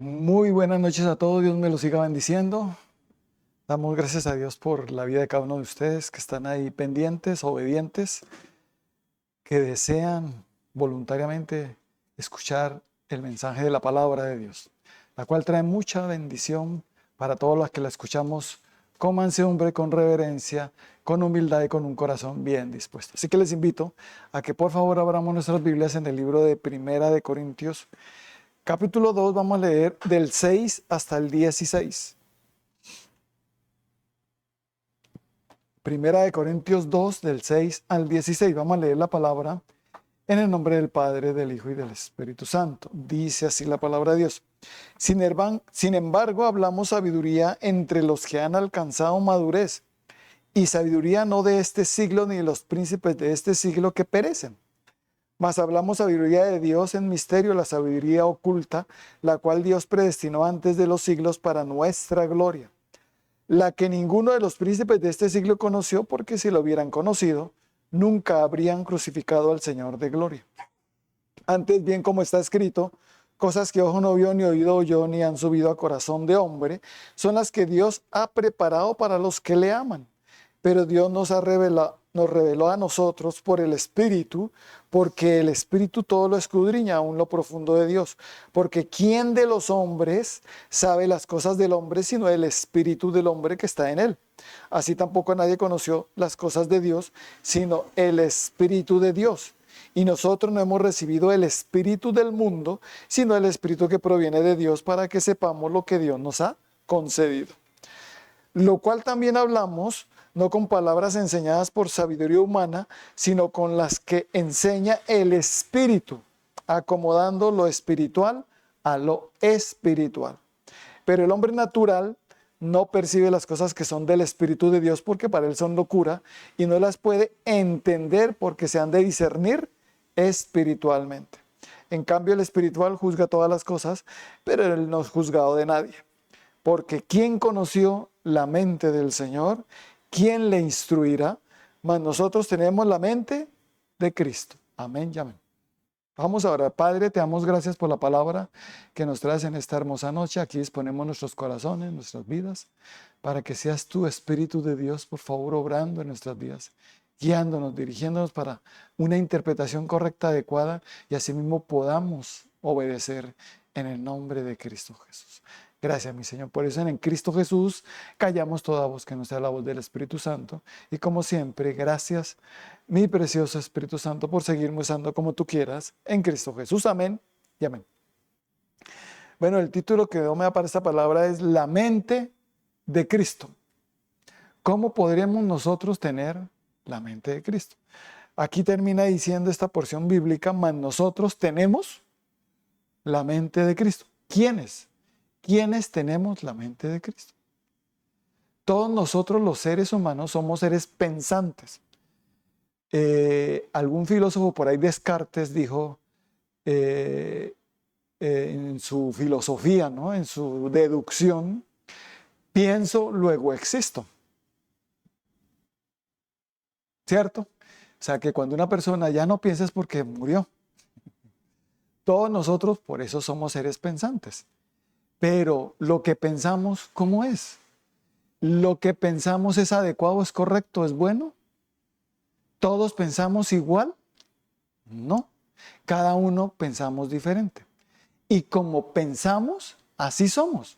Muy buenas noches a todos, Dios me los siga bendiciendo. Damos gracias a Dios por la vida de cada uno de ustedes que están ahí pendientes, obedientes, que desean voluntariamente escuchar el mensaje de la palabra de Dios, la cual trae mucha bendición para todos los que la escuchamos con mansedumbre, con reverencia, con humildad y con un corazón bien dispuesto. Así que les invito a que por favor abramos nuestras Biblias en el libro de Primera de Corintios. Capítulo 2, vamos a leer del 6 hasta el 16. Primera de Corintios 2, del 6 al 16. Vamos a leer la palabra en el nombre del Padre, del Hijo y del Espíritu Santo. Dice así la palabra de Dios. Sin embargo, hablamos sabiduría entre los que han alcanzado madurez, y sabiduría no de este siglo ni de los príncipes de este siglo que perecen. Mas hablamos sabiduría de Dios en misterio, la sabiduría oculta, la cual Dios predestinó antes de los siglos para nuestra gloria, la que ninguno de los príncipes de este siglo conoció, porque si lo hubieran conocido, nunca habrían crucificado al Señor de gloria. Antes bien, como está escrito, cosas que ojo no vio, ni oído oyó, ni han subido a corazón de hombre, son las que Dios ha preparado para los que le aman. Pero Dios nos reveló a nosotros por el Espíritu, porque el Espíritu todo lo escudriña, aún lo profundo de Dios. Porque ¿quién de los hombres sabe las cosas del hombre, sino el Espíritu del hombre que está en él? Así tampoco nadie conoció las cosas de Dios, sino el Espíritu de Dios. Y nosotros no hemos recibido el espíritu del mundo, sino el espíritu que proviene de Dios, para que sepamos lo que Dios nos ha concedido. Lo cual también hablamos, no con palabras enseñadas por sabiduría humana, sino con las que enseña el Espíritu, acomodando lo espiritual a lo espiritual. Pero el hombre natural no percibe las cosas que son del Espíritu de Dios, porque para él son locura, y no las puede entender porque se han de discernir espiritualmente. En cambio, el espiritual juzga todas las cosas, pero él no es juzgado de nadie. Porque ¿quién conoció la mente del Señor? ¿Quién le instruirá? Mas nosotros tenemos la mente de Cristo. Amén y amén. Vamos a orar. Padre, te damos gracias por la palabra que nos traes en esta hermosa noche. Aquí disponemos nuestros corazones, nuestras vidas, para que seas tú, Espíritu de Dios, por favor, obrando en nuestras vidas, guiándonos, dirigiéndonos para una interpretación correcta, adecuada, y asimismo podamos obedecer en el nombre de Cristo Jesús. Gracias, mi Señor. Por eso en Cristo Jesús callamos toda voz que no sea la voz del Espíritu Santo. Y como siempre, gracias, mi precioso Espíritu Santo, por seguirme usando como tú quieras en Cristo Jesús. Amén y amén. Bueno, el título que me da para esta palabra es La mente de Cristo. ¿Cómo podríamos nosotros tener la mente de Cristo? Aquí termina diciendo esta porción bíblica, mas nosotros tenemos la mente de Cristo. ¿Quiénes? ¿Quiénes tenemos la mente de Cristo? Todos nosotros los seres humanos somos seres pensantes. Algún filósofo por ahí, Descartes, dijo en su filosofía, ¿no? En su deducción, pienso, luego existo. ¿Cierto? O sea que cuando una persona ya no piensa es porque murió. Todos nosotros por eso somos seres pensantes. Pero lo que pensamos, ¿cómo es? ¿Lo que pensamos es adecuado, es correcto, es bueno? ¿Todos pensamos igual? No. Cada uno pensamos diferente. Y como pensamos, así somos.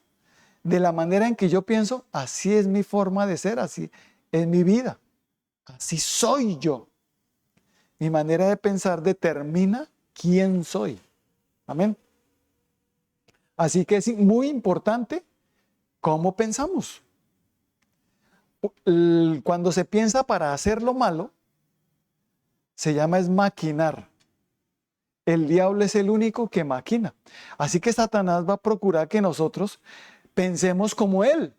De la manera en que yo pienso, así es mi forma de ser, así es mi vida. Así soy yo. Mi manera de pensar determina quién soy. Amén. Así que es muy importante cómo pensamos. Cuando se piensa para hacer lo malo, se llama es maquinar. El diablo es el único que maquina. Así que Satanás va a procurar que nosotros pensemos como él.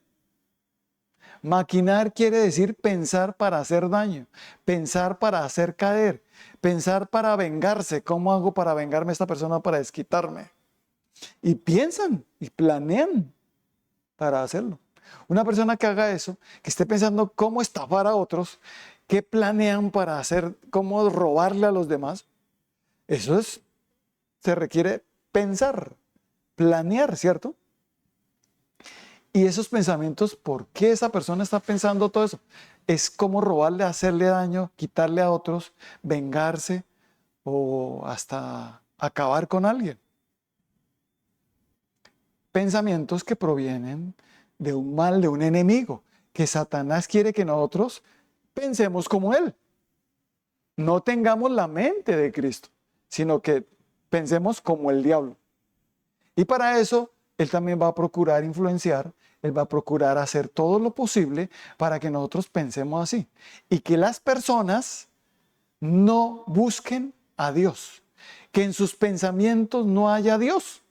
Maquinar quiere decir pensar para hacer daño, pensar para hacer caer, pensar para vengarse. ¿Cómo hago para vengarme a esta persona, para desquitarme? Y piensan y planean para hacerlo. Una persona que haga eso, que esté pensando cómo estafar a otros, qué planean para hacer, cómo robarle a los demás, se requiere pensar. planear, ¿cierto? Y esos pensamientos, ¿por qué esa persona está pensando todo eso? Es como robarle, hacerle daño, quitarle a otros, vengarse o hasta acabar con alguien. Pensamientos que provienen de un mal, de un enemigo, que Satanás quiere que nosotros pensemos como él. No tengamos la mente de Cristo, sino que pensemos como el diablo. Y para eso, él también va a procurar influenciar, él va a procurar hacer todo lo posible para que nosotros pensemos así. Y que las personas no busquen a Dios, que en sus pensamientos no haya Dios,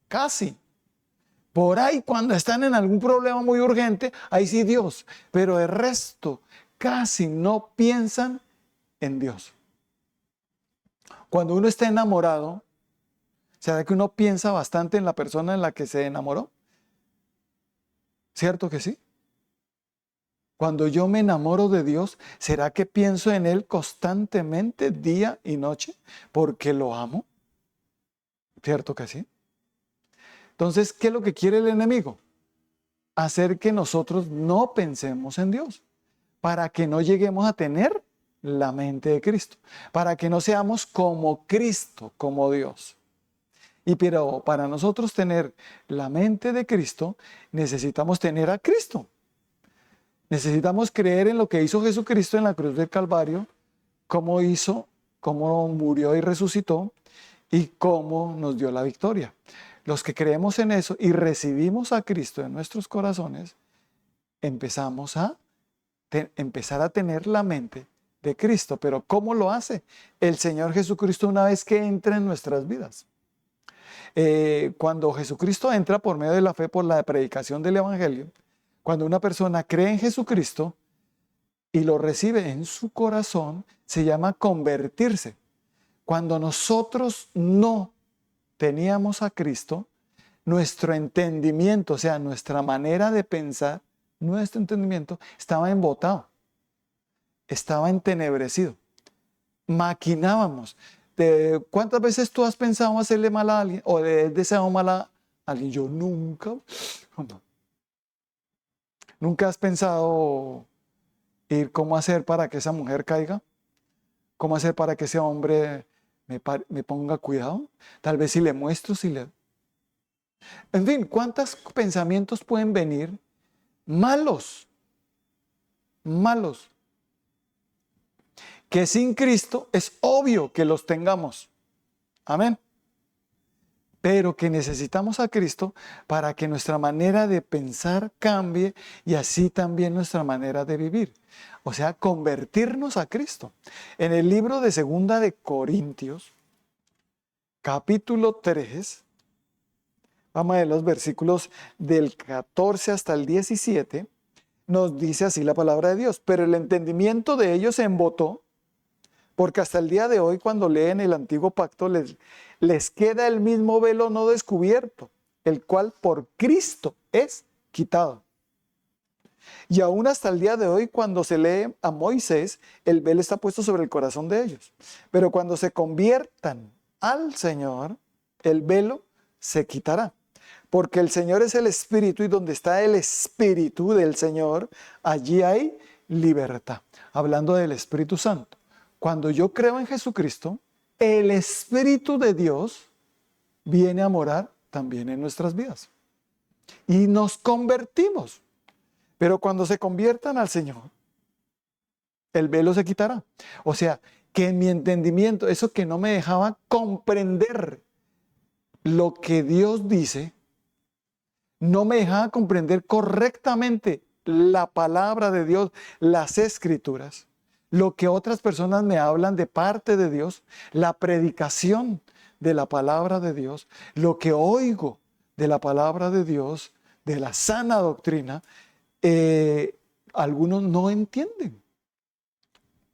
casi. Por ahí, cuando están en algún problema muy urgente, ahí sí Dios, pero el resto casi no piensan en Dios. Cuando uno está enamorado, ¿será que uno piensa bastante en la persona en la que se enamoró? ¿Cierto que sí? Cuando yo me enamoro de Dios, ¿será que pienso en Él constantemente, día y noche, porque lo amo? ¿Cierto que sí? Entonces, ¿qué es lo que quiere el enemigo? Hacer que nosotros no pensemos en Dios, para que no lleguemos a tener la mente de Cristo, para que no seamos como Cristo, como Dios. Pero para nosotros tener la mente de Cristo, necesitamos tener a Cristo. Necesitamos creer en lo que hizo Jesucristo en la cruz del Calvario, cómo hizo, cómo murió y resucitó y cómo nos dio la victoria. Los que creemos en eso y recibimos a Cristo en nuestros corazones, empezamos a empezar a tener la mente de Cristo. Pero ¿cómo lo hace el Señor Jesucristo una vez que entra en nuestras vidas? Cuando Jesucristo entra por medio de la fe, por la predicación del Evangelio, cuando una persona cree en Jesucristo y lo recibe en su corazón, se llama convertirse. Cuando nosotros no teníamos a Cristo, nuestro entendimiento, o sea, nuestra manera de pensar, nuestro entendimiento estaba embotado, estaba entenebrecido. Maquinábamos. ¿Cuántas veces tú has pensado hacerle mal a alguien o deseado mal a alguien? Yo nunca. ¿Nunca has pensado ir cómo hacer para que esa mujer caiga? ¿Cómo hacer para que ese hombre me ponga cuidado? Tal vez si le muestro, si le... En fin, ¿cuántos pensamientos pueden venir malos? Malos. Que sin Cristo es obvio que los tengamos. Amén. Pero que necesitamos a Cristo para que nuestra manera de pensar cambie y así también nuestra manera de vivir. O sea, convertirnos a Cristo. En el libro de 2 de Corintios, capítulo 3, vamos a ver los versículos del 14 hasta el 17, nos dice así la palabra de Dios. Pero el entendimiento de ellos se embotó, porque hasta el día de hoy, cuando leen el antiguo pacto, les queda el mismo velo no descubierto, el cual por Cristo es quitado. Y aún hasta el día de hoy, cuando se lee a Moisés, el velo está puesto sobre el corazón de ellos. Pero cuando se conviertan al Señor, el velo se quitará. Porque el Señor es el Espíritu, y donde está el Espíritu del Señor, allí hay libertad. Hablando del Espíritu Santo. Cuando yo creo en Jesucristo, el Espíritu de Dios viene a morar también en nuestras vidas. Y nos convertimos. Pero cuando se conviertan al Señor, el velo se quitará. O sea, que en mi entendimiento, eso que no me dejaba comprender lo que Dios dice, no me dejaba comprender correctamente la palabra de Dios, las Escrituras, lo que otras personas me hablan de parte de Dios, la predicación de la palabra de Dios, lo que oigo de la palabra de Dios, de la sana doctrina, algunos no entienden.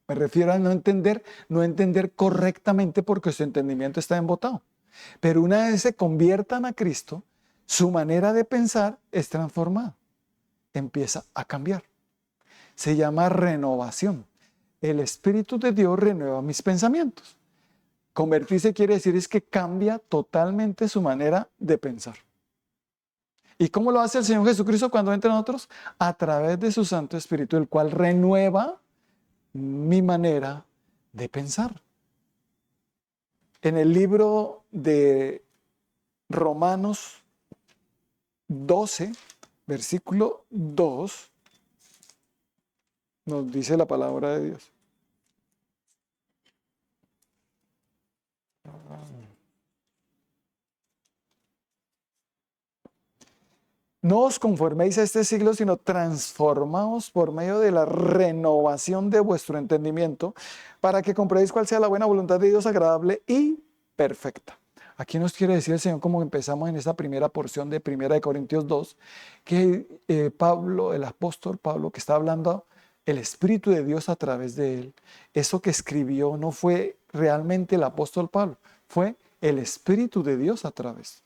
Me refiero a no entender correctamente porque su entendimiento está embotado. Pero una vez se conviertan a Cristo, su manera de pensar es transformada, empieza a cambiar. Se llama renovación. El Espíritu de Dios renueva mis pensamientos. Convertirse quiere decir es que cambia totalmente su manera de pensar. ¿Y cómo lo hace el Señor Jesucristo cuando entra en nosotros? A través de su Santo Espíritu, el cual renueva mi manera de pensar. En el libro de Romanos 12, versículo 2, nos dice la palabra de Dios. No os conforméis a este siglo, sino transformaos por medio de la renovación de vuestro entendimiento, para que comprobéis cuál sea la buena voluntad de Dios, agradable y perfecta. Aquí nos quiere decir el Señor, como empezamos en esta primera porción de 1 Corintios 2, que Pablo, el apóstol Pablo, que está hablando el Espíritu de Dios a través de él, eso que escribió no fue realmente el apóstol Pablo, fue el Espíritu de Dios a través.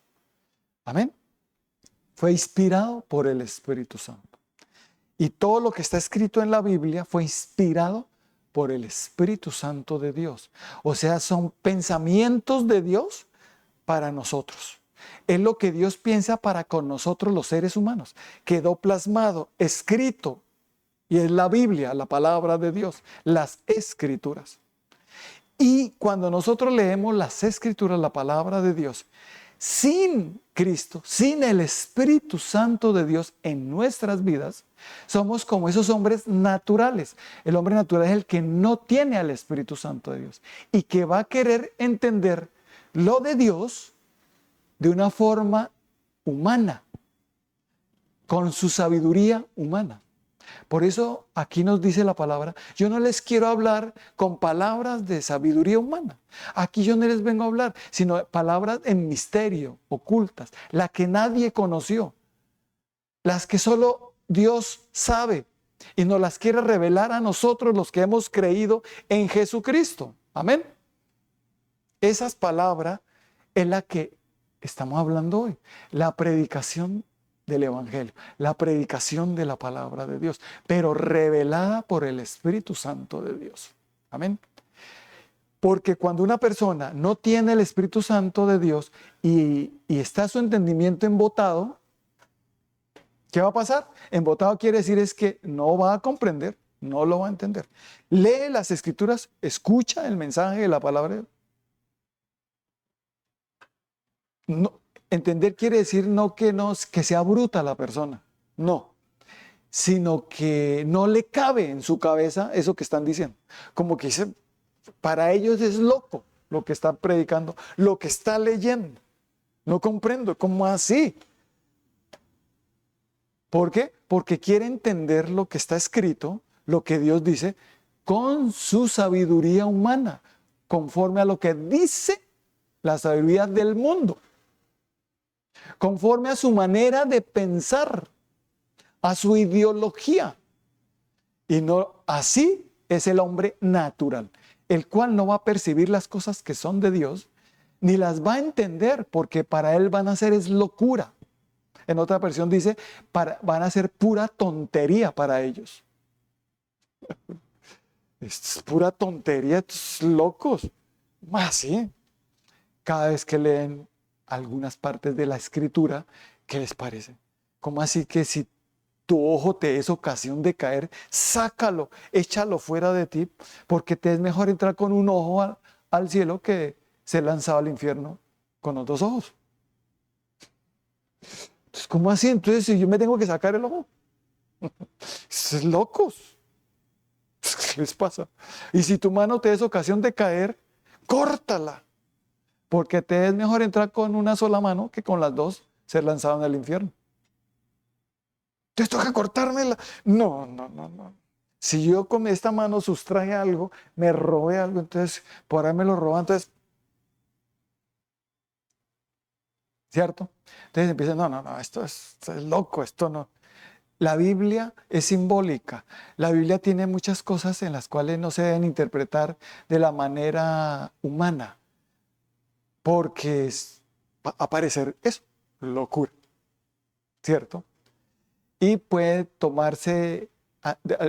Amén. Fue inspirado por el Espíritu Santo. Y todo lo que está escrito en la Biblia fue inspirado por el Espíritu Santo de Dios. O sea, son pensamientos de Dios para nosotros. Es lo que Dios piensa para con nosotros los seres humanos. Quedó plasmado, escrito, y es la Biblia, la palabra de Dios, las Escrituras. Y cuando nosotros leemos las Escrituras, la palabra de Dios, sin Cristo, sin el Espíritu Santo de Dios en nuestras vidas, somos como esos hombres naturales. El hombre natural es el que no tiene al Espíritu Santo de Dios y que va a querer entender lo de Dios de una forma humana, con su sabiduría humana. Por eso aquí nos dice la palabra, yo no les quiero hablar con palabras de sabiduría humana. Aquí yo no les vengo a hablar, sino palabras en misterio, ocultas, las que nadie conoció, las que solo Dios sabe y nos las quiere revelar a nosotros los que hemos creído en Jesucristo. Amén. Esas palabras es la que estamos hablando hoy, la predicación del Evangelio, la predicación de la palabra de Dios, pero revelada por el Espíritu Santo de Dios. Amén. Porque cuando una persona no tiene el Espíritu Santo de Dios y está su entendimiento embotado, ¿qué va a pasar? Embotado quiere decir es que no va a comprender, no lo va a entender. Lee las Escrituras, escucha el mensaje de la palabra de Dios. No, entender quiere decir no que sea bruta la persona, no, sino que no le cabe en su cabeza eso que están diciendo. Como que dice, para ellos es loco lo que está predicando, lo que está leyendo. No comprendo, ¿cómo así? ¿Por qué? Porque quiere entender lo que está escrito, lo que Dios dice, con su sabiduría humana, conforme a lo que dice la sabiduría del mundo, conforme a su manera de pensar, a su ideología. Y no, así es el hombre natural, el cual no va a percibir las cosas que son de Dios, ni las va a entender, porque para él van a ser es locura. En otra versión dice, van a ser pura tontería para ellos. Es pura tontería, estos locos. Más sí. Cada vez que leen algunas partes de la Escritura, ¿qué les parece? ¿Cómo así que si tu ojo te es ocasión de caer, sácalo, échalo fuera de ti, porque te es mejor entrar con un ojo al cielo que ser lanzado al infierno con los dos ojos? Entonces, ¿cómo así? Entonces, si yo me tengo que sacar el ojo, es locos. ¿Qué les pasa? Y si tu mano te es ocasión de caer, córtala, porque te es mejor entrar con una sola mano que con las dos ser lanzado en el infierno. Entonces toca cortármela. No. Si yo con esta mano sustraje algo, me robé algo, entonces por ahí me lo roban, entonces, ¿cierto? Entonces empiezan, no, esto es loco, esto no. La Biblia es simbólica. La Biblia tiene muchas cosas en las cuales no se deben interpretar de la manera humana, porque va a parecer eso, locura, ¿cierto? Y puede tomarse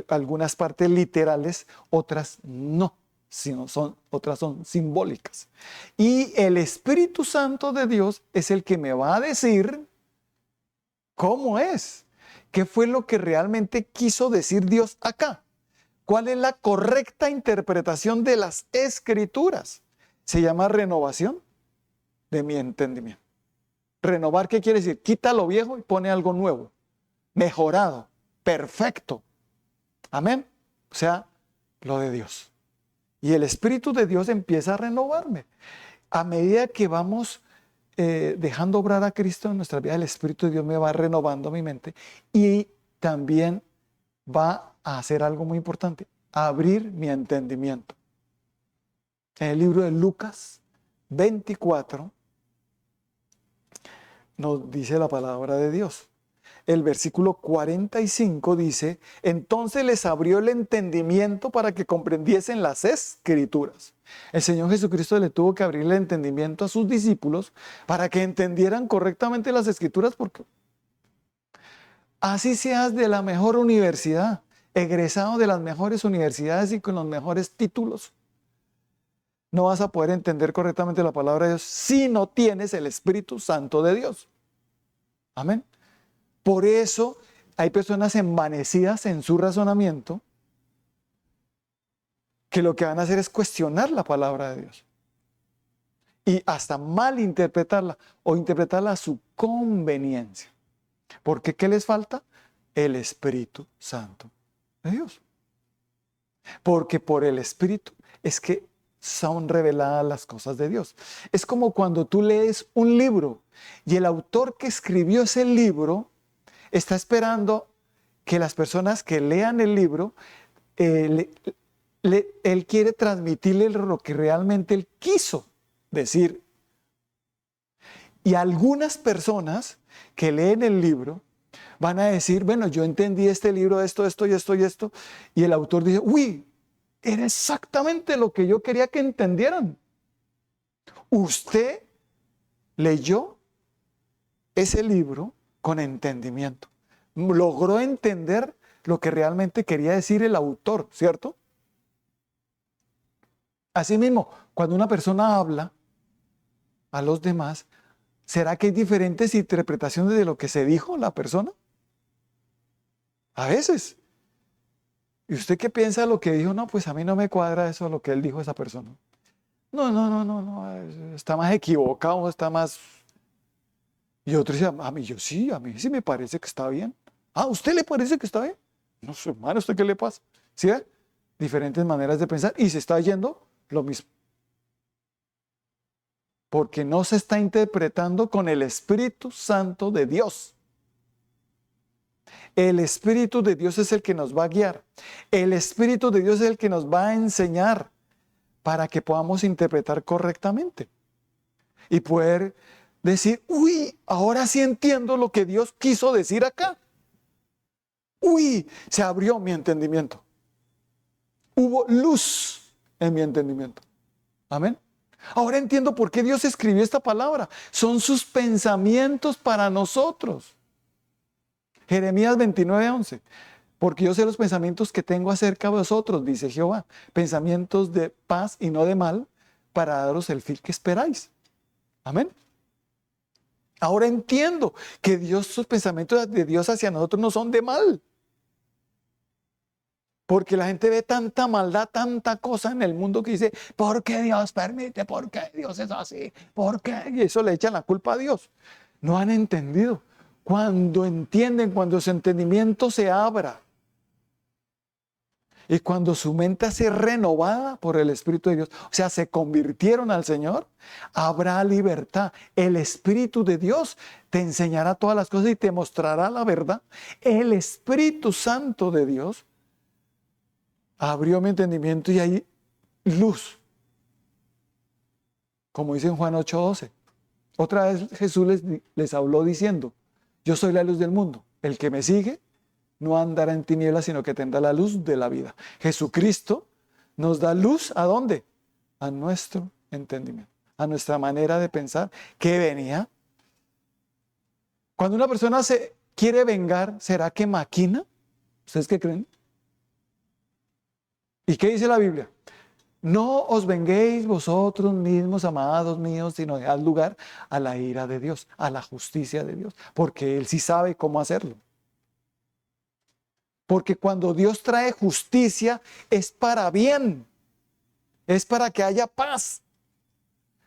algunas partes literales, otras no, sino otras son simbólicas. Y el Espíritu Santo de Dios es el que me va a decir cómo es, qué fue lo que realmente quiso decir Dios acá. ¿Cuál es la correcta interpretación de las Escrituras? Se llama renovación de mi entendimiento. Renovar, ¿qué quiere decir? Quita lo viejo y pone algo nuevo, mejorado, perfecto. Amén. O sea, lo de Dios. Y el Espíritu de Dios empieza a renovarme. A medida que vamos dejando obrar a Cristo en nuestra vida, el Espíritu de Dios me va renovando mi mente y también va a hacer algo muy importante, abrir mi entendimiento. En el libro de Lucas 24 nos dice la palabra de Dios. El versículo 45 dice, entonces les abrió el entendimiento para que comprendiesen las Escrituras. El Señor Jesucristo le tuvo que abrir el entendimiento a sus discípulos para que entendieran correctamente las Escrituras, porque así seas de la mejor universidad, egresado de las mejores universidades y con los mejores títulos, no vas a poder entender correctamente la palabra de Dios si no tienes el Espíritu Santo de Dios. Amén. Por eso hay personas envanecidas en su razonamiento que lo que van a hacer es cuestionar la palabra de Dios y hasta malinterpretarla o interpretarla a su conveniencia. Porque ¿qué les falta? El Espíritu Santo de Dios. Porque por el Espíritu es que son reveladas las cosas de Dios. Es como cuando tú lees un libro y el autor que escribió ese libro está esperando que las personas que lean el libro, él quiere transmitirle lo que realmente él quiso decir. Y algunas personas que leen el libro van a decir, bueno, yo entendí este libro, esto, esto y esto y esto. Y el autor dice, uy, era exactamente lo que yo quería que entendieran. Usted leyó ese libro con entendimiento. Logró entender lo que realmente quería decir el autor, ¿cierto? Asimismo, cuando una persona habla a los demás, ¿será que hay diferentes interpretaciones de lo que se dijo la persona? A veces. ¿Y usted qué piensa de lo que dijo? No, pues a mí no me cuadra eso, lo que él dijo esa persona. No, está más equivocado, está más... Y otro dice, a mí sí me parece que está bien. ¿A usted le parece que está bien? No sé, hermano, ¿usted qué le pasa? ¿Sí? Diferentes maneras de pensar y se está yendo lo mismo. Porque no se está interpretando con el Espíritu Santo de Dios. El Espíritu de Dios es el que nos va a guiar. El Espíritu de Dios es el que nos va a enseñar para que podamos interpretar correctamente. Y poder decir, uy, ahora sí entiendo lo que Dios quiso decir acá. Uy, se abrió mi entendimiento. Hubo luz en mi entendimiento. Amén. Ahora entiendo por qué Dios escribió esta palabra. Son sus pensamientos para nosotros. Jeremías 29:11. Porque yo sé los pensamientos que tengo acerca de vosotros, dice Jehová. Pensamientos de paz y no de mal, para daros el fin que esperáis. Amén. Ahora entiendo que sus pensamientos de Dios hacia nosotros no son de mal. Porque la gente ve tanta maldad, tanta cosa en el mundo que dice, ¿por qué Dios permite? ¿Por qué Dios es así? ¿Por qué? Y eso le echan la culpa a Dios. No han entendido. Cuando entienden, cuando su entendimiento se abra y cuando su mente se renovada por el Espíritu de Dios, o sea, se convirtieron al Señor, habrá libertad. El Espíritu de Dios te enseñará todas las cosas y te mostrará la verdad. El Espíritu Santo de Dios abrió mi entendimiento y hay luz. Como dice en Juan 8:12. Otra vez Jesús les habló diciendo, yo soy la luz del mundo. El que me sigue no andará en tinieblas, sino que tendrá la luz de la vida. Jesucristo nos da luz, ¿a dónde? A nuestro entendimiento, a nuestra manera de pensar, que venía. Cuando una persona se quiere vengar, ¿será que maquina? ¿Ustedes qué creen? ¿Y qué dice la Biblia? No os venguéis vosotros mismos, amados míos, sino dad lugar a la ira de Dios, a la justicia de Dios, porque Él sí sabe cómo hacerlo. Porque cuando Dios trae justicia es para bien, es para que haya paz.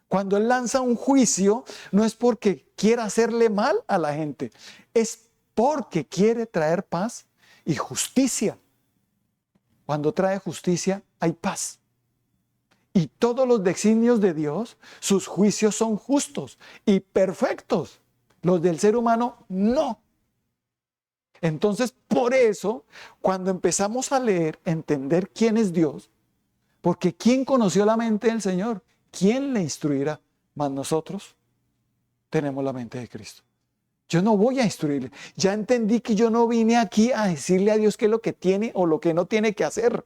Cuando Él lanza un juicio, no es porque quiera hacerle mal a la gente, es porque quiere traer paz y justicia. Cuando trae justicia, hay paz. Y todos los designios de Dios, sus juicios son justos y perfectos. Los del ser humano, no. Entonces, por eso, cuando empezamos a leer, entender quién es Dios, porque ¿quién conoció la mente del Señor? ¿Quién le instruirá? Mas nosotros tenemos la mente de Cristo. Yo no voy a instruirle. Ya entendí que yo no vine aquí a decirle a Dios qué es lo que tiene o lo que no tiene que hacer.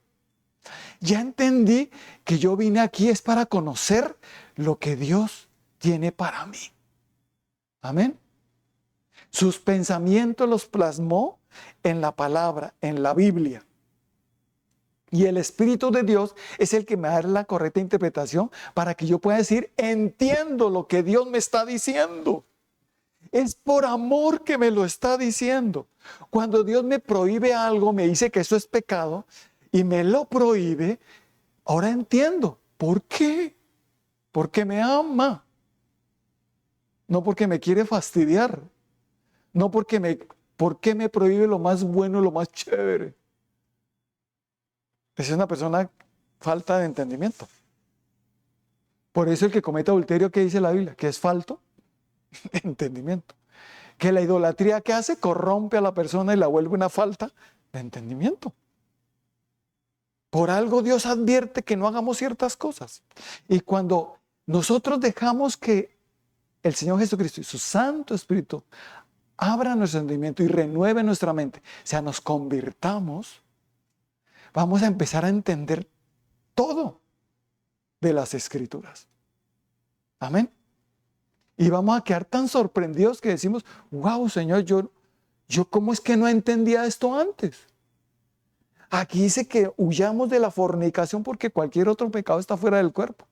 Ya entendí que yo vine aquí es para conocer lo que Dios tiene para mí. Amén. Sus pensamientos los plasmó en la palabra, en la Biblia. Y el Espíritu de Dios es el que me da la correcta interpretación para que yo pueda decir, entiendo lo que Dios me está diciendo. Es por amor que me lo está diciendo. Cuando Dios me prohíbe algo, me dice que eso es pecado y me lo prohíbe, ahora entiendo. ¿Por qué? Porque me ama. No porque me quiere fastidiar. No porque me prohíbe lo más bueno, lo más chévere. Esa es una persona falta de entendimiento. Por eso el que comete adulterio, ¿qué dice la Biblia? Que es falto de entendimiento. Que la idolatría que hace corrompe a la persona y la vuelve una falta de entendimiento. Por algo Dios advierte que no hagamos ciertas cosas. Y cuando nosotros dejamos que el Señor Jesucristo y su Santo Espíritu abra nuestro entendimiento y renueve nuestra mente, o sea, nos convirtamos, vamos a empezar a entender todo de las Escrituras. Amén. Y vamos a quedar tan sorprendidos que decimos, wow, Señor, yo ¿cómo es que no entendía esto antes? Aquí dice que huyamos de la fornicación porque cualquier otro pecado está fuera del cuerpo.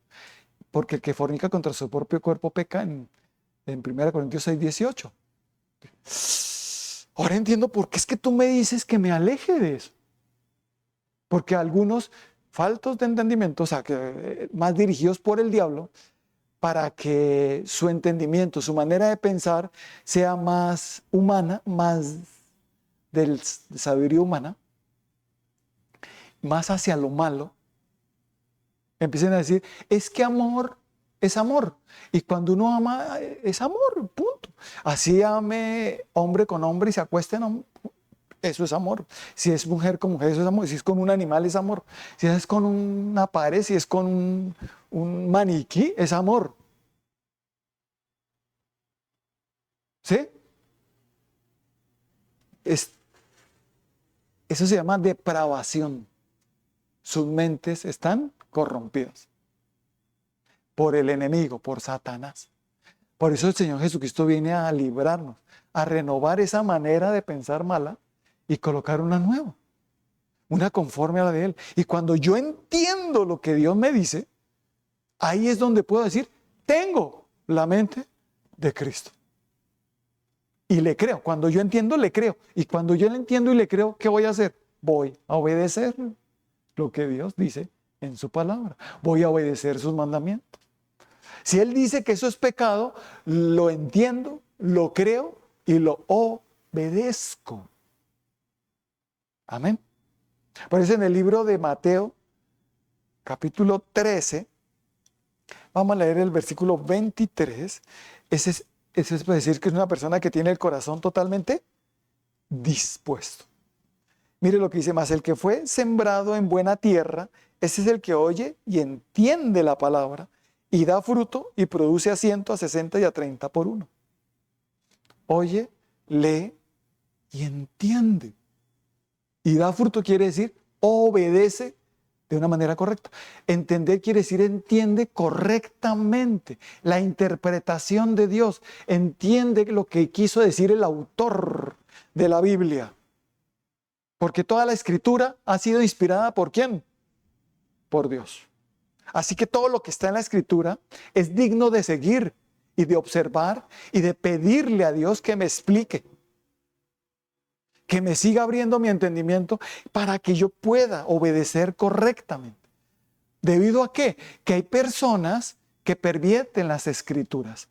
Porque el que fornica contra su propio cuerpo peca en 1 Corintios 6:18. Ahora entiendo por qué es que tú me dices que me aleje de eso. Porque algunos faltos de entendimiento, o sea, que más dirigidos por el diablo, para que su entendimiento, su manera de pensar sea más humana, más de sabiduría humana, más hacia lo malo, empiecen a decir, es que amor es amor. Y cuando uno ama, es amor, punto. Así ame hombre con hombre y se acuesten, eso es amor. Si es mujer con mujer, eso es amor. Si es con un animal, es amor. Si es con una pared, si es con un maniquí, es amor. ¿Sí? Eso se llama depravación. Sus mentes están corrompidas por el enemigo, por Satanás. Por eso el Señor Jesucristo viene a librarnos, a renovar esa manera de pensar mala y colocar una nueva, una conforme a la de Él. Y cuando yo entiendo lo que Dios me dice, ahí es donde puedo decir, tengo la mente de Cristo. Y le creo. Cuando yo entiendo, le creo. Y cuando yo le entiendo y le creo, ¿qué voy a hacer? Voy a obedecer lo que Dios dice en su palabra. Voy a obedecer sus mandamientos. Si Él dice que eso es pecado, lo entiendo, lo creo y lo obedezco. Amén. Por eso en el libro de Mateo, capítulo 13, vamos a leer el versículo 23. Eso es para decir que es una persona que tiene el corazón totalmente dispuesto. Mire lo que dice más, el que fue sembrado en buena tierra, ese es el que oye y entiende la palabra y da fruto y produce a 100, a 60 y a 30 por uno. Oye, lee y entiende. Y da fruto quiere decir obedece de una manera correcta. Entender quiere decir entiende correctamente la interpretación de Dios. Entiende lo que quiso decir el autor de la Biblia. Porque toda la escritura ha sido inspirada ¿por quién? Por Dios. Así que todo lo que está en la Escritura es digno de seguir y de observar y de pedirle a Dios que me explique, que me siga abriendo mi entendimiento para que yo pueda obedecer correctamente. ¿Debido a qué? Que hay personas que pervierten las Escrituras,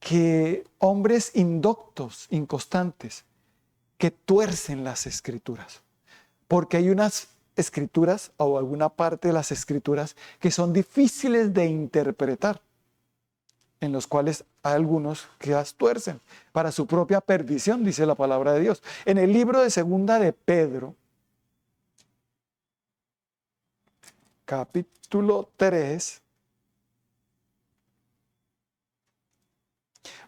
que hombres indoctos, inconstantes, que tuercen las Escrituras, porque hay unas Escrituras o alguna parte de las Escrituras que son difíciles de interpretar, en los cuales hay algunos que las tuercen para su propia perdición, dice la palabra de Dios. En el libro de Segunda de Pedro, capítulo 3,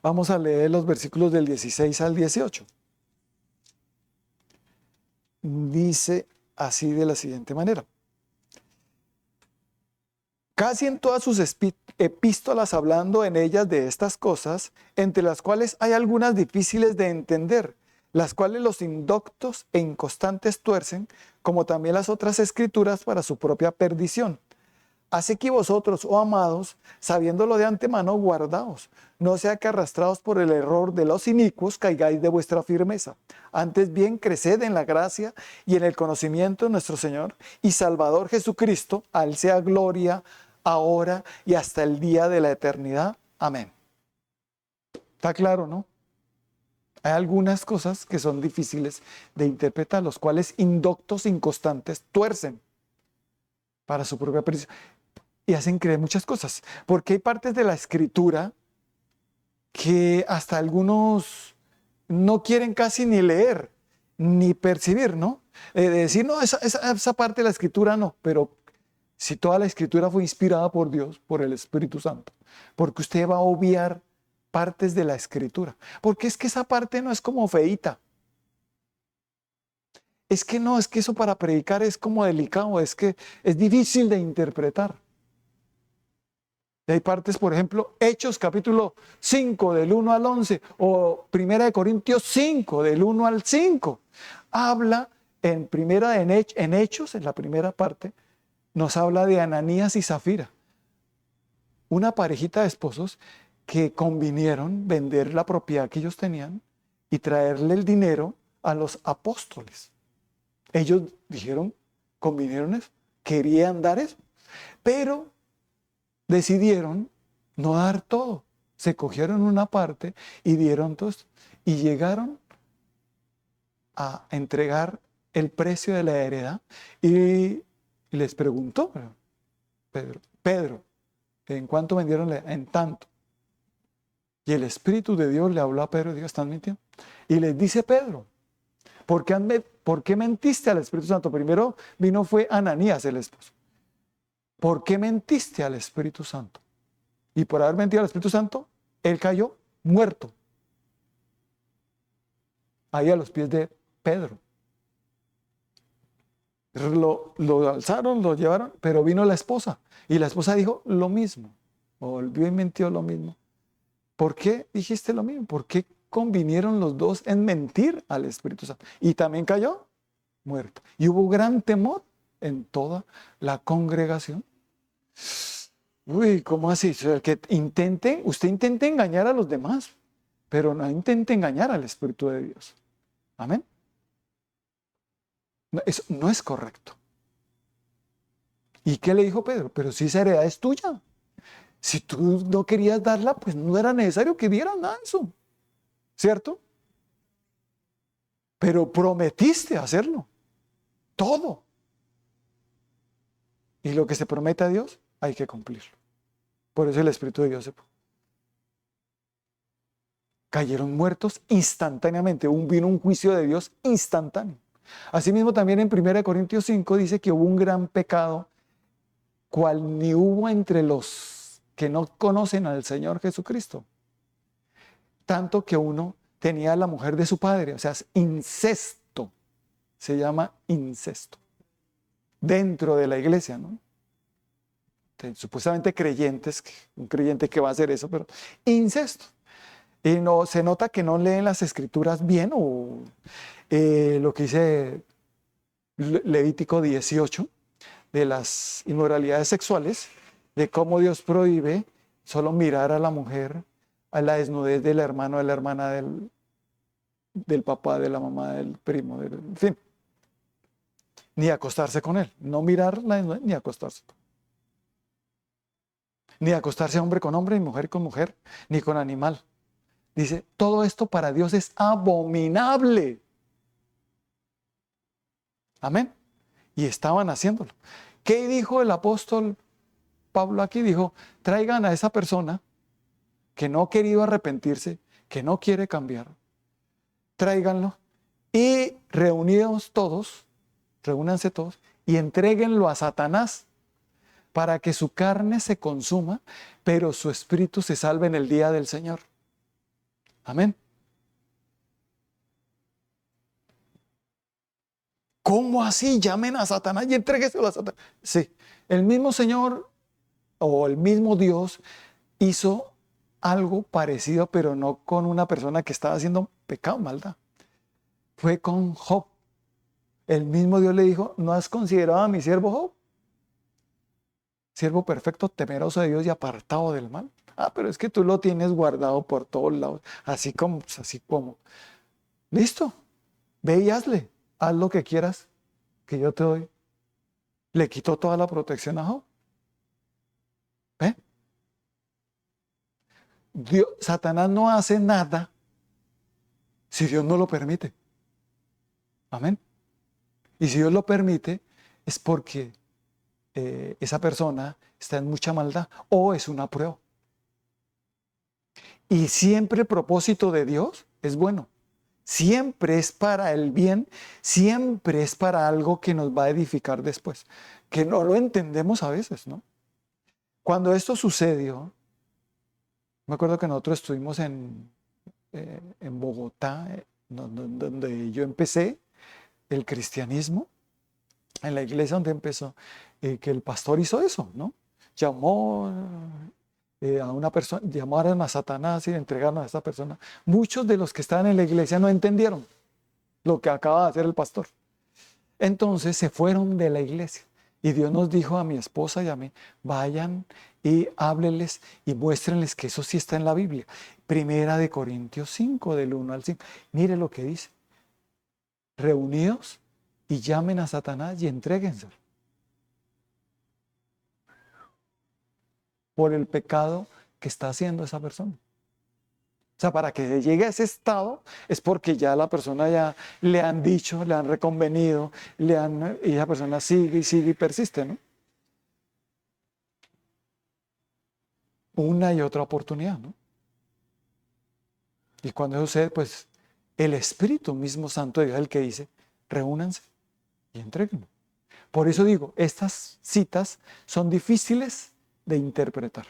vamos a leer los versículos del 16 al 18. Dice así de la siguiente manera. Casi en todas sus epístolas hablando en ellas de estas cosas, entre las cuales hay algunas difíciles de entender, las cuales los indoctos e inconstantes tuercen, como también las otras escrituras para su propia perdición. Así que vosotros, oh amados, sabiéndolo de antemano, guardaos, no sea que arrastrados por el error de los inicuos caigáis de vuestra firmeza. Antes bien, creced en la gracia y en el conocimiento de nuestro Señor y Salvador Jesucristo. A Él sea gloria, ahora y hasta el día de la eternidad. Amén. ¿Está claro, no? Hay algunas cosas que son difíciles de interpretar, los cuales indoctos inconstantes tuercen para su propia perdición y hacen creer muchas cosas. Porque hay partes de la Escritura que hasta algunos no quieren casi ni leer, ni percibir, ¿no? De decir, no, esa parte de la Escritura no, pero si toda la Escritura fue inspirada por Dios, por el Espíritu Santo, porque usted va a obviar partes de la Escritura, porque es que esa parte no es como feíta. Es que no, es que eso para predicar es como delicado, es que es difícil de interpretar. Y hay partes, por ejemplo, Hechos capítulo 5 del 1 al 11 o Primera de Corintios 5 del 1 al 5. Habla en Hechos, en la primera parte, nos habla de Ananías y Zafira, una parejita de esposos que convinieron vender la propiedad que ellos tenían y traerle el dinero a los apóstoles. Ellos dijeron, convinieron eso, querían dar eso, pero decidieron no dar todo. Se cogieron una parte y dieron todo esto. Y llegaron a entregar el precio de la heredad y les preguntó Pedro, ¿en cuánto vendieron? En tanto. Y el Espíritu de Dios le habló a Pedro y dijo, ¿están mintiendo? Y les dice Pedro, ¿por qué mentiste al Espíritu Santo? Primero fue Ananías el esposo. ¿Por qué mentiste al Espíritu Santo? Y por haber mentido al Espíritu Santo, él cayó muerto. Ahí a los pies de Pedro. Lo alzaron, lo llevaron, pero vino la esposa. Y la esposa dijo lo mismo. Volvió y mintió lo mismo. ¿Por qué dijiste lo mismo? ¿Por qué convinieron los dos en mentir al Espíritu Santo? Y también cayó muerto. Y hubo gran temor en toda la congregación. Uy, ¿cómo así? O sea, que usted intente engañar a los demás, pero no intente engañar al Espíritu de Dios. Amén. No, eso no es correcto. ¿Y qué le dijo Pedro? Pero si esa heredad es tuya. Si tú no querías darla, pues no era necesario que dieras nada de eso. ¿Cierto? Pero prometiste hacerlo. Todo. Y lo que se promete a Dios, hay que cumplirlo. Por eso el Espíritu de Dios se cayeron muertos instantáneamente. Vino un juicio de Dios instantáneo. Asimismo, también en 1 Corintios 5 dice que hubo un gran pecado, cual ni hubo entre los que no conocen al Señor Jesucristo. Tanto que uno tenía a la mujer de su padre, o sea, es incesto. Se llama incesto. Dentro de la iglesia, ¿no? Supuestamente creyentes, un creyente que va a hacer eso, pero incesto. Y no, se nota que no leen las escrituras bien o lo que dice Levítico 18 de las inmoralidades sexuales, de cómo Dios prohíbe solo mirar a la mujer, a la desnudez del hermano, de la hermana, del papá, de la mamá, del primo, en fin. Ni acostarse con él. No mirar la desnudez, ni acostarse. Ni acostarse hombre con hombre, ni mujer con mujer, ni con animal. Dice, todo esto para Dios es abominable. Amén. Y estaban haciéndolo. ¿Qué dijo el apóstol Pablo aquí? Dijo, traigan a esa persona que no ha querido arrepentirse, que no quiere cambiar. Tráiganlo y reúnanse todos y entréguenlo a Satanás para que su carne se consuma, pero su espíritu se salve en el día del Señor. Amén. ¿Cómo así? Llamen a Satanás y entrégueselo a Satanás. Sí, el mismo Señor o el mismo Dios hizo algo parecido, pero no con una persona que estaba haciendo pecado, maldad. Fue con Job. El mismo Dios le dijo, ¿no has considerado a mi siervo Job? Siervo perfecto, temeroso de Dios y apartado del mal. Ah, pero es que tú lo tienes guardado por todos lados, así como. Listo, ve y hazle, haz lo que quieras, que yo te doy. Le quitó toda la protección a Job. ¿Ve? Satanás no hace nada si Dios no lo permite. Amén. Y si Dios lo permite, es porque esa persona está en mucha maldad o es una prueba. Y siempre el propósito de Dios es bueno. Siempre es para el bien, siempre es para algo que nos va a edificar después. Que no lo entendemos a veces, ¿no? Cuando esto sucedió, me acuerdo que nosotros estuvimos en Bogotá, donde yo empecé el cristianismo, en la iglesia donde empezó, que el pastor hizo eso, ¿no? Llamó a una persona, llamaron a Satanás y le entregaron a esa persona. Muchos de los que estaban en la iglesia no entendieron lo que acaba de hacer el pastor. Entonces se fueron de la iglesia. Y Dios nos dijo a mi esposa y a mí, vayan y háblenles y muéstrenles que eso sí está en la Biblia. Primera de Corintios 5, del 1 al 5. Mire lo que dice. Reunidos y llamen a Satanás y entréguenselo. Por el pecado que está haciendo esa persona. O sea, para que llegue a ese estado es porque ya la persona ya le han dicho, le han reconvenido, y esa persona sigue y persiste, ¿no? Una y otra oportunidad, ¿no? Y cuando eso sucede, pues el Espíritu mismo Santo de Dios es el que dice, reúnanse y entréguenlo. Por eso digo, estas citas son difíciles de interpretar.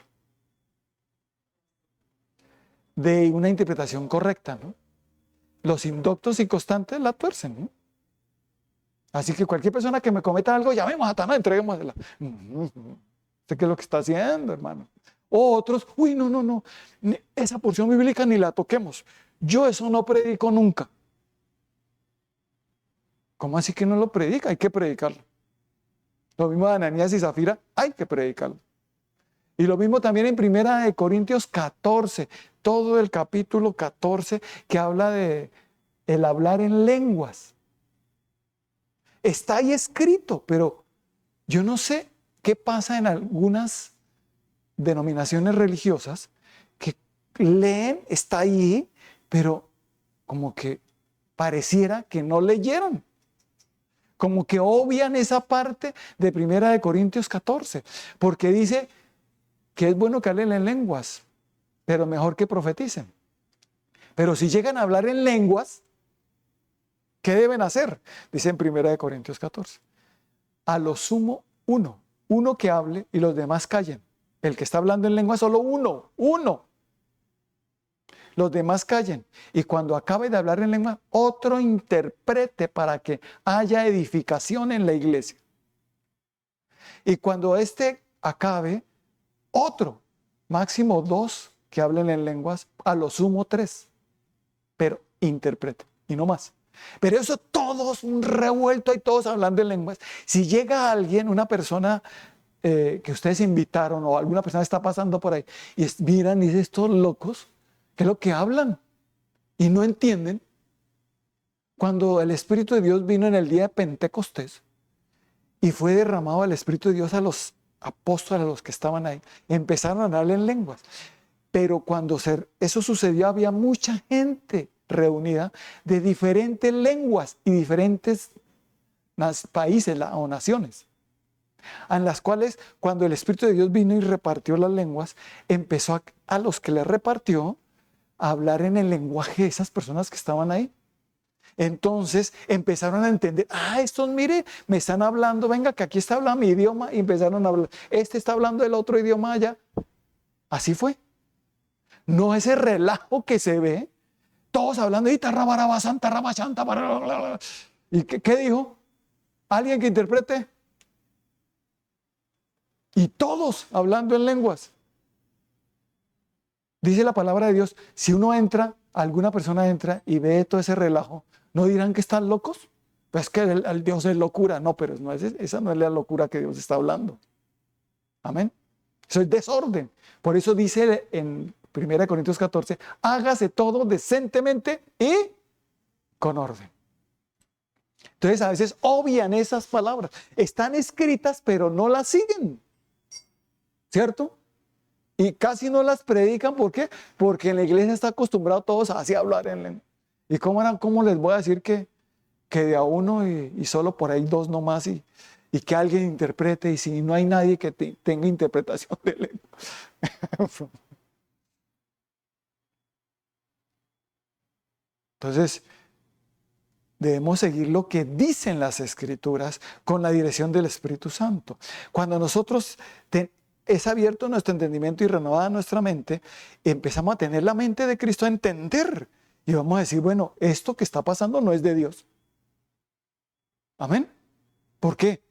De una interpretación correcta, ¿no? Los indoctos y constantes la tuercen, ¿no? Así que cualquier persona que me cometa algo, llamemos a Satanás, entreguémosela. ¿Usted qué es lo que está haciendo, hermano? O otros, uy, no, esa porción bíblica ni la toquemos. Yo eso no predico nunca. ¿Cómo así que no lo predica? Hay que predicarlo. Lo mismo de Ananías y Zafira, hay que predicarlo. Y lo mismo también en Primera de Corintios 14, todo el capítulo 14 que habla de el hablar en lenguas. Está ahí escrito, pero yo no sé qué pasa en algunas denominaciones religiosas que leen, está ahí, pero como que pareciera que no leyeron. Como que obvian esa parte de Primera de Corintios 14, porque dice que es bueno que hablen en lenguas, pero mejor que profeticen. Pero si llegan a hablar en lenguas, ¿qué deben hacer? Dice en 1 Corintios 14. A lo sumo uno que hable y los demás callen. El que está hablando en lengua solo uno. Los demás callen. Y cuando acabe de hablar en lengua, otro interprete para que haya edificación en la iglesia. Y cuando este acabe, otro, máximo 2 que hablen en lenguas, a lo sumo 3, pero interprete y no más. Pero eso todos un revuelto y todos hablando en lenguas. Si llega alguien, una persona que ustedes invitaron o alguna persona está pasando por ahí y miran y dicen, estos locos, ¿qué es lo que hablan? Y no entienden. Cuando el Espíritu de Dios vino en el día de Pentecostés y fue derramado el Espíritu de Dios a los apóstoles, a los que estaban ahí, empezaron a hablar en lenguas. Pero cuando eso sucedió, había mucha gente reunida de diferentes lenguas y diferentes países o naciones, en las cuales cuando el Espíritu de Dios vino y repartió las lenguas, empezó a los que le repartió a hablar en el lenguaje de esas personas que estaban ahí. Entonces empezaron a entender, estos mire, me están hablando, venga que aquí está hablando mi idioma, y empezaron a hablar, este está hablando el otro idioma allá. Así fue. No ese relajo que se ve, todos hablando, y ¿y qué dijo? ¿Alguien que interprete? Y todos hablando en lenguas. Dice la palabra de Dios, si uno entra, alguna persona entra y ve todo ese relajo, ¿no dirán que están locos? Pues que el Dios es locura. No, pero esa no es la locura que Dios está hablando. Amén. Eso es desorden. Por eso dice en 1 Corintios 14, hágase todo decentemente y con orden. Entonces a veces obvian esas palabras. Están escritas, pero no las siguen. ¿Cierto? Y casi no las predican. ¿Por qué? Porque en la iglesia está acostumbrado todos a así hablar en lengua. ¿Y cómo les voy a decir que de a uno y solo por ahí dos nomás y que alguien interprete? Y si no hay nadie que tenga interpretación de lengua. Entonces, debemos seguir lo que dicen las Escrituras con la dirección del Espíritu Santo. Cuando nosotros es abierto nuestro entendimiento y renovada nuestra mente, empezamos a tener la mente de Cristo, a entender. Y vamos a decir, bueno, esto que está pasando no es de Dios. Amén. ¿Por qué?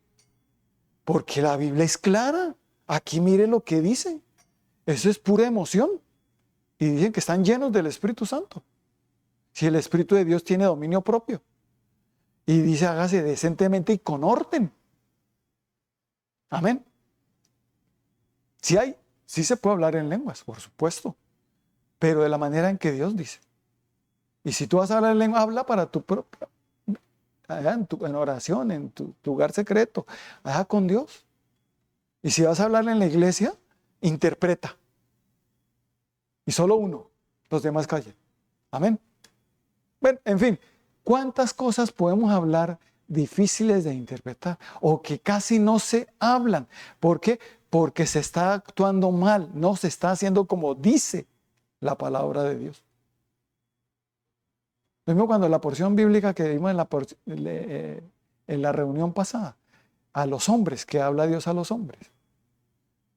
Porque la Biblia es clara. Aquí mire lo que dice. Eso es pura emoción. Y dicen que están llenos del Espíritu Santo. Si el Espíritu de Dios tiene dominio propio. Y dice, hágase decentemente y con orden. Amén. Sí se puede hablar en lenguas, por supuesto. Pero de la manera en que Dios dice. Y si tú vas a hablar en lengua, habla para tu propia, en oración, en tu lugar secreto. Habla con Dios. Y si vas a hablar en la iglesia, interpreta. Y solo uno, los demás callen. Amén. Bueno, en fin, ¿cuántas cosas podemos hablar difíciles de interpretar o que casi no se hablan? ¿Por qué? Porque se está actuando mal, no se está haciendo como dice la palabra de Dios. Lo mismo cuando la porción bíblica que vimos en la reunión pasada, a los hombres, que habla Dios a los hombres,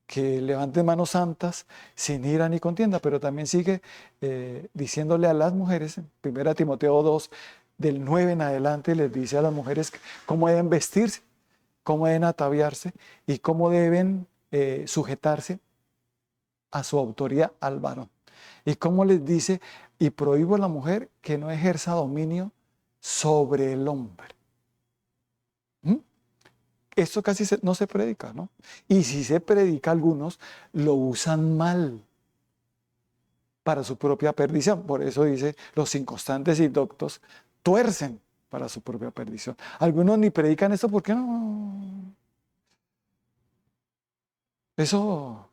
que levanten manos santas sin ira ni contienda, pero también sigue diciéndole a las mujeres, en 1 Timoteo 2, del 9 en adelante, les dice a las mujeres cómo deben vestirse, cómo deben ataviarse y cómo deben sujetarse a su autoridad al varón. Y cómo les dice, y prohíbo a la mujer que no ejerza dominio sobre el hombre. Esto casi no se predica, ¿no? Y si se predica, algunos lo usan mal para su propia perdición. Por eso dice, los inconstantes y doctos tuercen para su propia perdición. Algunos ni predican esto porque no. Eso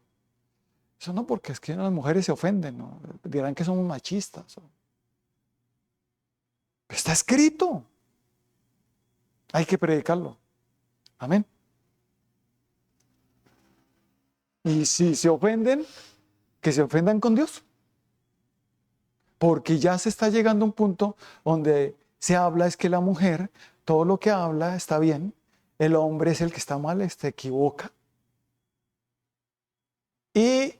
no, porque es que las mujeres se ofenden, ¿no? Dirán que somos machistas. Está escrito. Hay que predicarlo. Amén. Y si se ofenden, que se ofendan con Dios. Porque ya se está llegando a un punto donde se habla es que la mujer, todo lo que habla está bien, el hombre es el que está mal, se equivoca. Y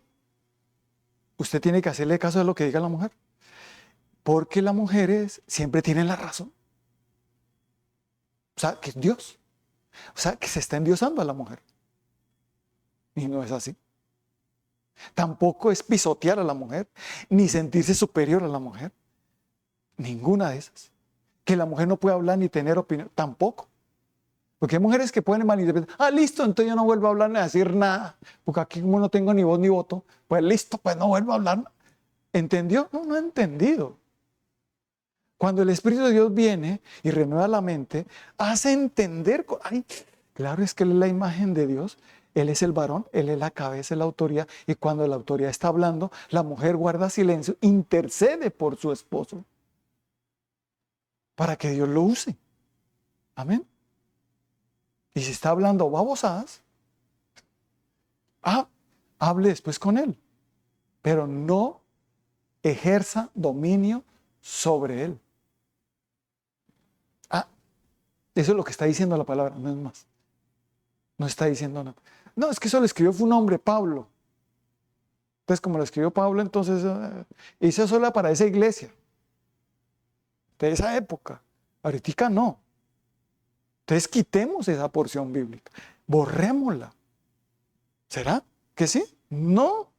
usted tiene que hacerle caso a lo que diga la mujer. Porque las mujeres siempre tienen la razón. O sea, que es Dios. O sea, que se está endiosando a la mujer. Y no es así. Tampoco es pisotear a la mujer, ni sentirse superior a la mujer. Ninguna de esas. Que la mujer no puede hablar ni tener opinión, tampoco. Porque hay mujeres que pueden malinterpretar. Ah, listo, entonces yo no vuelvo a hablar ni a decir nada. Porque aquí como no tengo ni voz ni voto, pues listo, pues no vuelvo a hablar. ¿Entendió? No, no ha entendido. Cuando el Espíritu de Dios viene y renueva la mente, hace entender. Ay, claro, es que Él es la imagen de Dios. Él es el varón, Él es la cabeza, es la autoridad. Y cuando la autoridad está hablando, la mujer guarda silencio, intercede por su esposo para que Dios lo use. Amén. Y si está hablando babosadas, hable después con él, pero no ejerza dominio sobre él. Eso es lo que está diciendo la palabra, no es más. No está diciendo nada. No, es que eso lo escribió fue un hombre, Pablo. Entonces, como lo escribió Pablo, entonces hizo solo para esa iglesia, de esa época. Ahorita no. Entonces, quitemos esa porción bíblica, borrémosla. ¿Será que sí? No.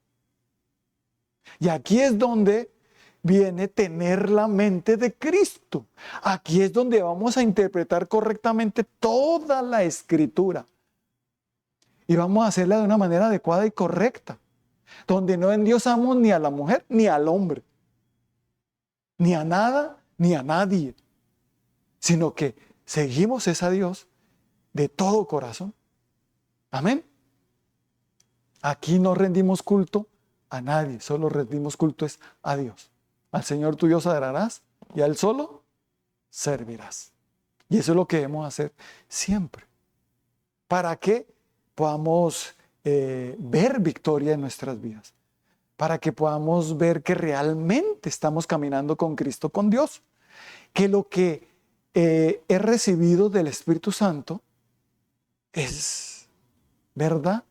Y aquí es donde viene tener la mente de Cristo. Aquí es donde vamos a interpretar correctamente toda la Escritura. Y vamos a hacerla de una manera adecuada y correcta. Donde no endiosamos ni a la mujer ni al hombre. Ni a nada ni a nadie. Sino que seguimos a Dios de todo corazón. Amén. Aquí no rendimos culto a nadie, solo rendimos culto es a Dios. Al Señor tu Dios adorarás y a Él solo servirás. Y eso es lo que debemos hacer siempre. Para que podamos ver victoria en nuestras vidas. Para que podamos ver que realmente estamos caminando con Cristo, con Dios. Que lo que he recibido del Espíritu Santo es verdad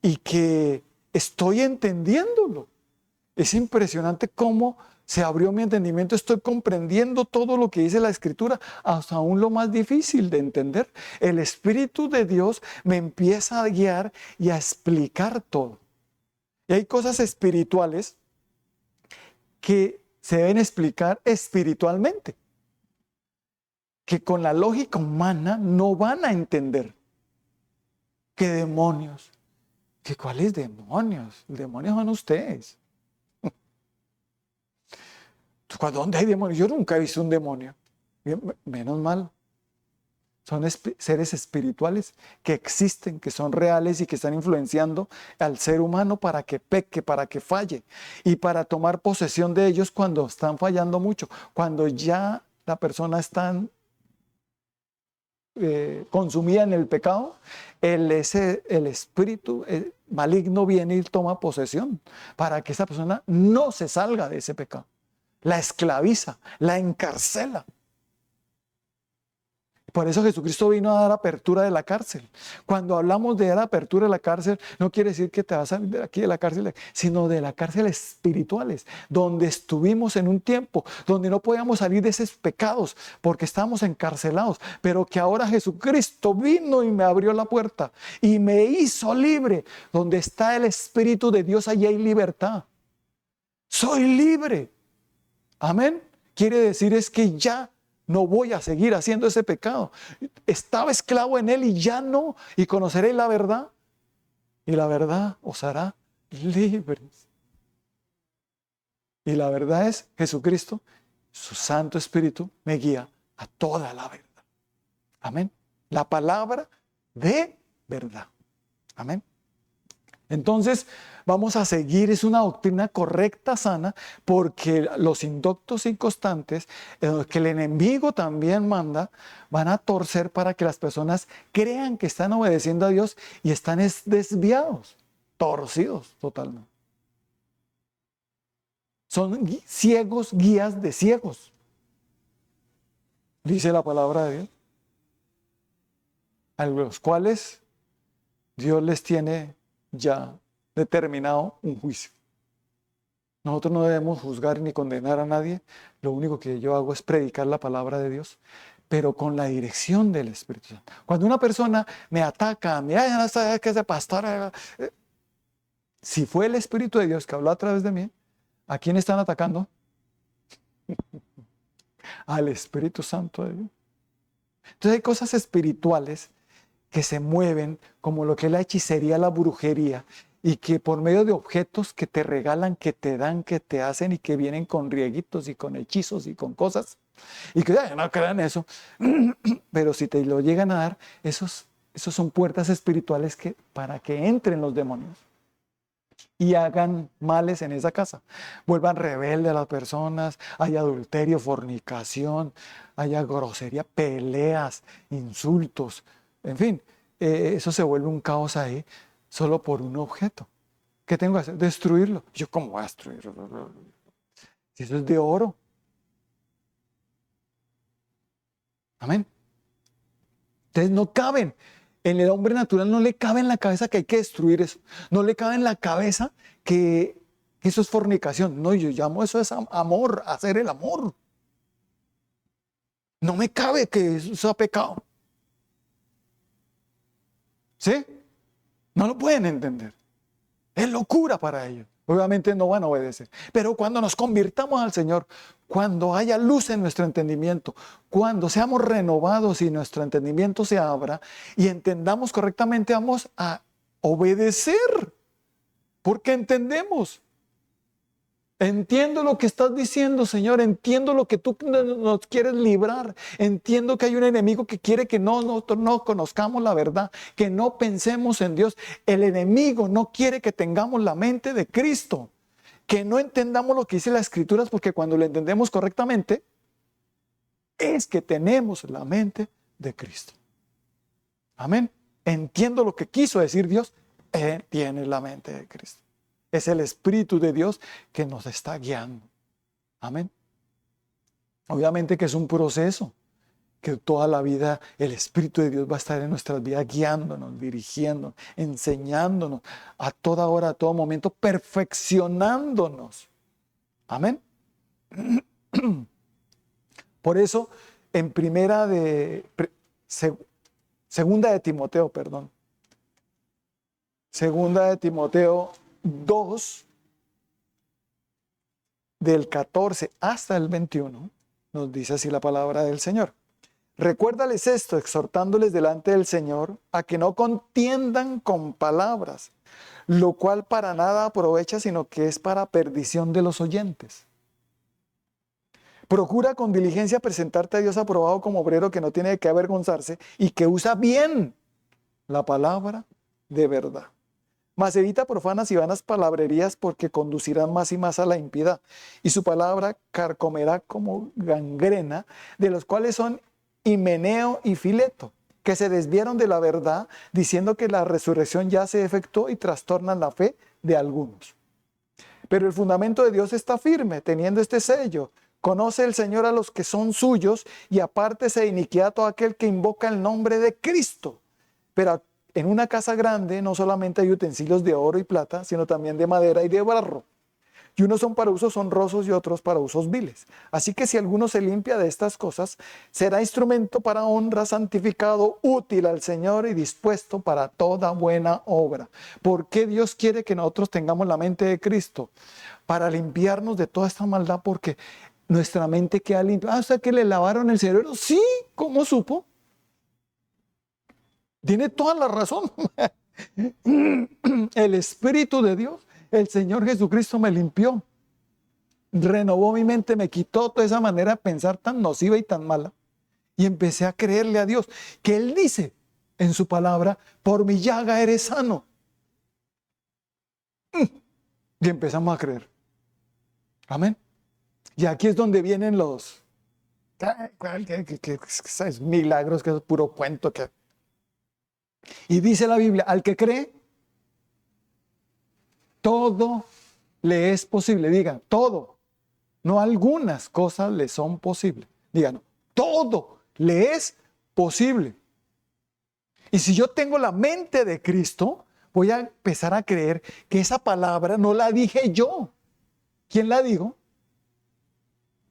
y que estoy entendiéndolo. Es impresionante cómo se abrió mi entendimiento. Estoy comprendiendo todo lo que dice la Escritura, hasta aún lo más difícil de entender. El Espíritu de Dios me empieza a guiar y a explicar todo. Y hay cosas espirituales que se deben explicar espiritualmente, que con la lógica humana no van a entender. ¿Qué demonios? ¿Qué cuáles demonios? Los demonios son ustedes. ¿Dónde hay demonios? Yo nunca he visto un demonio. Menos mal. Son seres espirituales que existen, que son reales y que están influenciando al ser humano para que peque, para que falle y para tomar posesión de ellos cuando están fallando mucho. Cuando ya la persona está consumida en el pecado, el espíritu maligno viene y toma posesión para que esa persona no se salga de ese pecado. La esclaviza, la encarcela. Por eso Jesucristo vino a dar apertura de la cárcel. Cuando hablamos de dar apertura de la cárcel, no quiere decir que te vas a salir de aquí de la cárcel, sino de la cárcel espirituales, donde estuvimos en un tiempo, donde no podíamos salir de esos pecados, porque estábamos encarcelados, pero que ahora Jesucristo vino y me abrió la puerta y me hizo libre. Donde está el Espíritu de Dios, allí hay libertad. Soy libre. Amén. Quiere decir es que ya no voy a seguir haciendo ese pecado. Estaba esclavo en él y ya no. Y conoceréis la verdad. Y la verdad os hará libres. Y la verdad es Jesucristo. Su Santo Espíritu me guía a toda la verdad. Amén. La palabra de verdad. Amén. Entonces, vamos a seguir, es una doctrina correcta, sana, porque los indoctos inconstantes, que el enemigo también manda, van a torcer para que las personas crean que están obedeciendo a Dios y están desviados, torcidos totalmente. Son ciegos, guías de ciegos, dice la palabra de Dios, a los cuales Dios les tiene ya determinado un juicio. Nosotros no debemos juzgar ni condenar a nadie. Lo único que yo hago es predicar la palabra de Dios, pero con la dirección del Espíritu Santo. Cuando una persona me ataca, mira, no sé qué es de pastor, si fue el Espíritu de Dios que habló a través de mí, ¿a quién están atacando? Al Espíritu Santo de Dios. Entonces hay cosas espirituales que se mueven como lo que es la hechicería, la brujería, y que por medio de objetos que te regalan, que te dan, que te hacen y que vienen con rieguitos y con hechizos y con cosas, y que no crean eso, pero si te lo llegan a dar, esos son puertas espirituales para que entren los demonios y hagan males en esa casa, vuelvan rebelde a las personas, hay adulterio, fornicación, haya grosería, peleas, insultos, en fin, eso se vuelve un caos ahí solo por un objeto. ¿Qué tengo que hacer? Destruirlo. Yo, ¿cómo voy a destruirlo? Si eso es de oro. Amén. Entonces no caben. En el hombre natural no le cabe en la cabeza que hay que destruir eso. No le cabe en la cabeza que eso es fornicación. No, yo llamo eso es amor, hacer el amor. No me cabe que eso sea pecado. ¿Sí? No lo pueden entender. Es locura para ellos. Obviamente no van a obedecer. Pero cuando nos convirtamos al Señor, cuando haya luz en nuestro entendimiento, cuando seamos renovados y nuestro entendimiento se abra y entendamos correctamente, vamos a obedecer. Porque entendemos. Entiendo lo que estás diciendo, Señor. Entiendo lo que tú nos quieres librar. Entiendo que hay un enemigo que quiere que nosotros no conozcamos la verdad, que no pensemos en Dios. El enemigo no quiere que tengamos la mente de Cristo, que no entendamos lo que dice las Escrituras, porque cuando lo entendemos correctamente, es que tenemos la mente de Cristo. Amén. Entiendo lo que quiso decir Dios. Tienes la mente de Cristo. Es el Espíritu de Dios que nos está guiando. Amén. Obviamente que es un proceso, que toda la vida el Espíritu de Dios va a estar en nuestras vidas guiándonos, dirigiéndonos, enseñándonos a toda hora, a todo momento, perfeccionándonos. Amén. Por eso, en segunda de Timoteo, segunda de Timoteo 2, del 14 hasta el 21, nos dice así la palabra del Señor. Recuérdales esto, exhortándoles delante del Señor a que no contiendan con palabras, lo cual para nada aprovecha, sino que es para perdición de los oyentes. Procura con diligencia presentarte a Dios aprobado como obrero que no tiene de qué avergonzarse y que usa bien la palabra de verdad. Mas evita profanas y vanas palabrerías, porque conducirán más y más a la impiedad, y su palabra carcomerá como gangrena, de los cuales son Himeneo y Fileto, que se desviaron de la verdad, diciendo que la resurrección ya se efectuó, y trastornan la fe de algunos. Pero el fundamento de Dios está firme, teniendo este sello: conoce el Señor a los que son suyos, y apártese de iniquidad todo aquel que invoca el nombre de Cristo. Pero en una casa grande no solamente hay utensilios de oro y plata, sino también de madera y de barro. Y unos son para usos honrosos y otros para usos viles. Así que si alguno se limpia de estas cosas, será instrumento para honra, santificado, útil al Señor y dispuesto para toda buena obra. ¿Por qué Dios quiere que nosotros tengamos la mente de Cristo? Para limpiarnos de toda esta maldad, porque nuestra mente queda limpia. O sea, que le lavaron el cerebro. Sí, ¿cómo supo? Tiene toda la razón. El Espíritu de Dios, el Señor Jesucristo, me limpió, renovó mi mente, me quitó toda esa manera de pensar tan nociva y tan mala, y empecé a creerle a Dios, que Él dice en su palabra: por mi llaga eres sano. Y empezamos a creer. Amén. Y aquí es donde vienen los milagros, que es puro cuento, que... Y dice la Biblia: al que cree, todo le es posible. Digan, todo. No algunas cosas le son posibles. Digan, todo le es posible. Y si yo tengo la mente de Cristo, voy a empezar a creer que esa palabra no la dije yo. ¿Quién la dijo?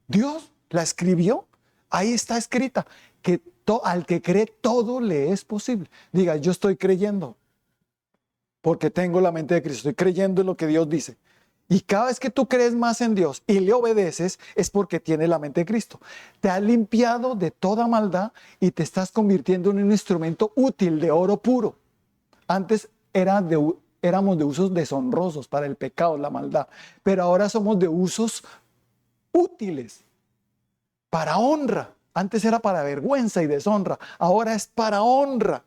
Dios la escribió. Ahí está escrita, que al que cree todo le es posible. Diga, yo estoy creyendo porque tengo la mente de Cristo, estoy creyendo en lo que Dios dice. Y cada vez que tú crees más en Dios y le obedeces, es porque tienes la mente de Cristo. Te ha limpiado de toda maldad y te estás convirtiendo en un instrumento útil de oro puro. Antes éramos de usos deshonrosos para el pecado, la maldad, pero ahora somos de usos útiles para honra. Antes era para vergüenza y deshonra, ahora es para honra,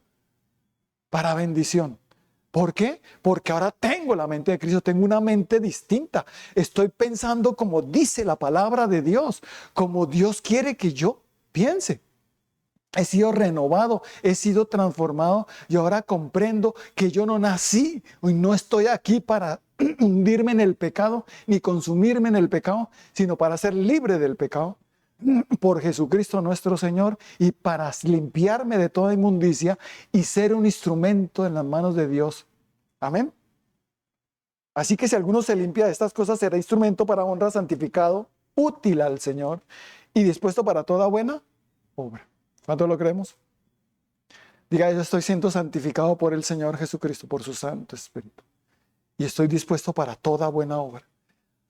para bendición. ¿Por qué? Porque ahora tengo la mente de Cristo, tengo una mente distinta. Estoy pensando como dice la palabra de Dios, como Dios quiere que yo piense. He sido renovado, he sido transformado y ahora comprendo que yo no nací y no estoy aquí para hundirme en el pecado ni consumirme en el pecado, sino para ser libre del pecado por Jesucristo nuestro Señor y para limpiarme de toda inmundicia y ser un instrumento en las manos de Dios. Amén. Así que si alguno se limpia de estas cosas, será instrumento para honra, santificado, útil al Señor y dispuesto para toda buena obra. ¿Cuánto lo creemos? Diga, yo estoy siendo santificado por el Señor Jesucristo, por su Santo Espíritu. Y estoy dispuesto para toda buena obra.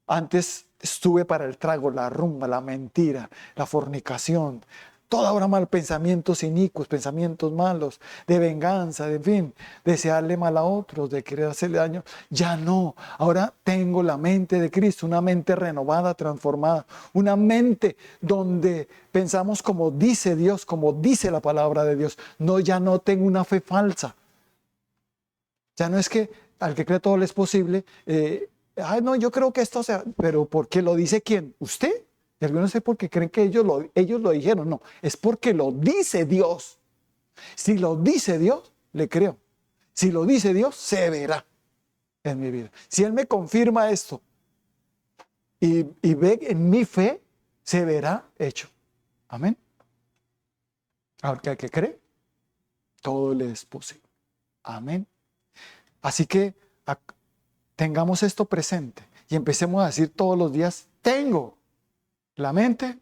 Antes estuve para el trago, la rumba, la mentira, la fornicación, toda hora mal, pensamientos inicuos, pensamientos malos, de venganza, de, en fin, desearle mal a otros, de querer hacerle daño. Ya no, ahora tengo la mente de Cristo, una mente renovada, transformada, una mente donde pensamos como dice Dios, como dice la palabra de Dios. No, ya no tengo una fe falsa. Ya no es que al que cree todo le es posible, no, yo creo que esto sea, pero ¿por qué lo dice quién? ¿Usted? Y algunos sé porque creen que ellos lo dijeron. No, es porque lo dice Dios. Si lo dice Dios, le creo. Si lo dice Dios, se verá en mi vida. Si Él me confirma esto y ve en mi fe, se verá hecho. Amén. Ahora, al que cree, todo le es posible. Amén. Así que tengamos esto presente y empecemos a decir todos los días, tengo la mente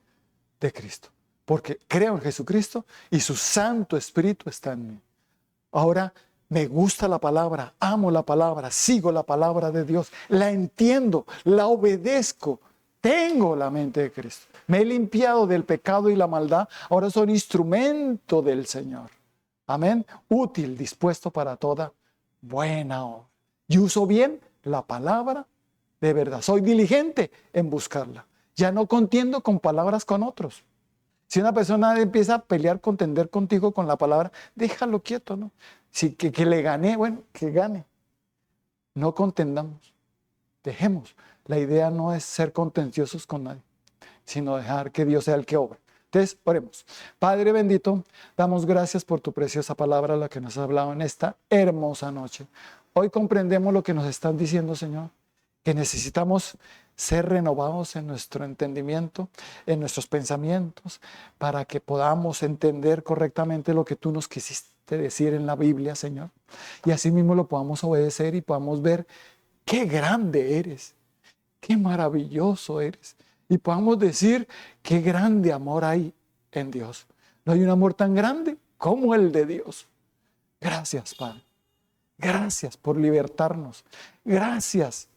de Cristo, porque creo en Jesucristo y su Santo Espíritu está en mí. Ahora me gusta la palabra, amo la palabra, sigo la palabra de Dios, la entiendo, la obedezco, tengo la mente de Cristo. Me he limpiado del pecado y la maldad, ahora soy instrumento del Señor. Amén, útil, dispuesto para toda buena obra. Y uso bien la palabra de verdad. Soy diligente en buscarla. Ya no contiendo con palabras con otros. Si una persona empieza a pelear, contender contigo con la palabra, déjalo quieto, ¿no? Si que le gané, bueno, que gane. No contendamos. Dejemos. La idea no es ser contenciosos con nadie, sino dejar que Dios sea el que obre. Entonces, oremos. Padre bendito, damos gracias por tu preciosa palabra, la que nos ha hablado en esta hermosa noche. Hoy comprendemos lo que nos están diciendo, Señor, que necesitamos ser renovados en nuestro entendimiento, en nuestros pensamientos, para que podamos entender correctamente lo que tú nos quisiste decir en la Biblia, Señor. Y así mismo lo podamos obedecer y podamos ver qué grande eres, qué maravilloso eres. Y podamos decir qué grande amor hay en Dios. No hay un amor tan grande como el de Dios. Gracias, Padre. Gracias por libertarnos. Gracias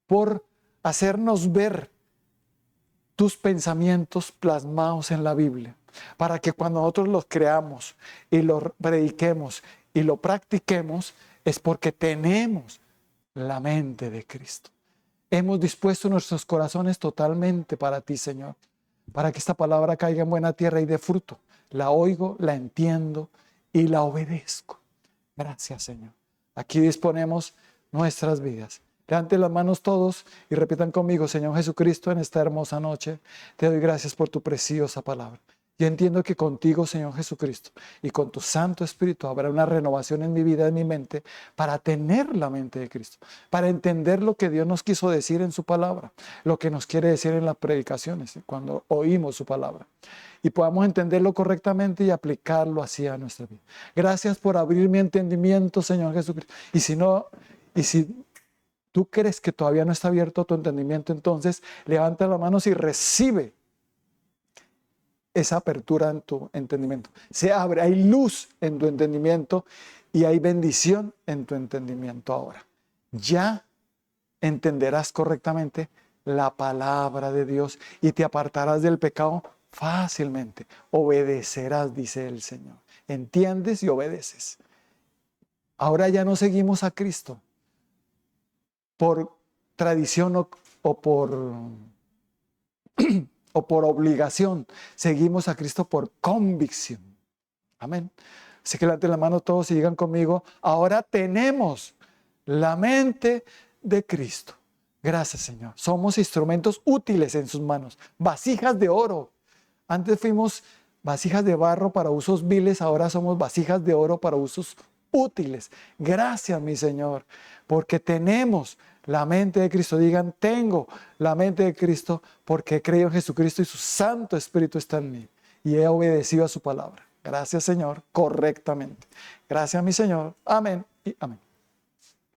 por hacernos ver tus pensamientos plasmados en la Biblia, para que cuando nosotros los creamos y los prediquemos y lo practiquemos, es porque tenemos la mente de Cristo. Hemos dispuesto nuestros corazones totalmente para ti, Señor, para que esta palabra caiga en buena tierra y dé fruto. La oigo, la entiendo y la obedezco. Gracias, Señor. Aquí disponemos nuestras vidas. Levanten las manos todos y repitan conmigo, Señor Jesucristo, en esta hermosa noche, te doy gracias por tu preciosa palabra. Yo entiendo que contigo, Señor Jesucristo, y con tu Santo Espíritu habrá una renovación en mi vida, en mi mente, para tener la mente de Cristo, para entender lo que Dios nos quiso decir en su palabra, lo que nos quiere decir en las predicaciones, cuando oímos su palabra, y podamos entenderlo correctamente y aplicarlo así a nuestra vida. Gracias por abrir mi entendimiento, Señor Jesucristo. Y si tú crees que todavía no está abierto tu entendimiento, entonces levanta las manos y recibe esa apertura en tu entendimiento. Se abre, hay luz en tu entendimiento y hay bendición en tu entendimiento ahora. Ya entenderás correctamente la palabra de Dios y te apartarás del pecado fácilmente. Obedecerás, dice el Señor. Entiendes y obedeces. Ahora ya no seguimos a Cristo por tradición o por obligación. Seguimos a Cristo por convicción. Amén. Así que levanten la mano todos y digan conmigo, ahora tenemos la mente de Cristo. Gracias, Señor. Somos instrumentos útiles en sus manos, vasijas de oro. Antes fuimos vasijas de barro para usos viles, ahora somos vasijas de oro para usos útiles. Gracias, mi Señor, porque tenemos la mente de Cristo. Digan, tengo la mente de Cristo porque he creído en Jesucristo y su Santo Espíritu está en mí y he obedecido a su palabra. Gracias, Señor, correctamente. Gracias, mi Señor. Amén y amén.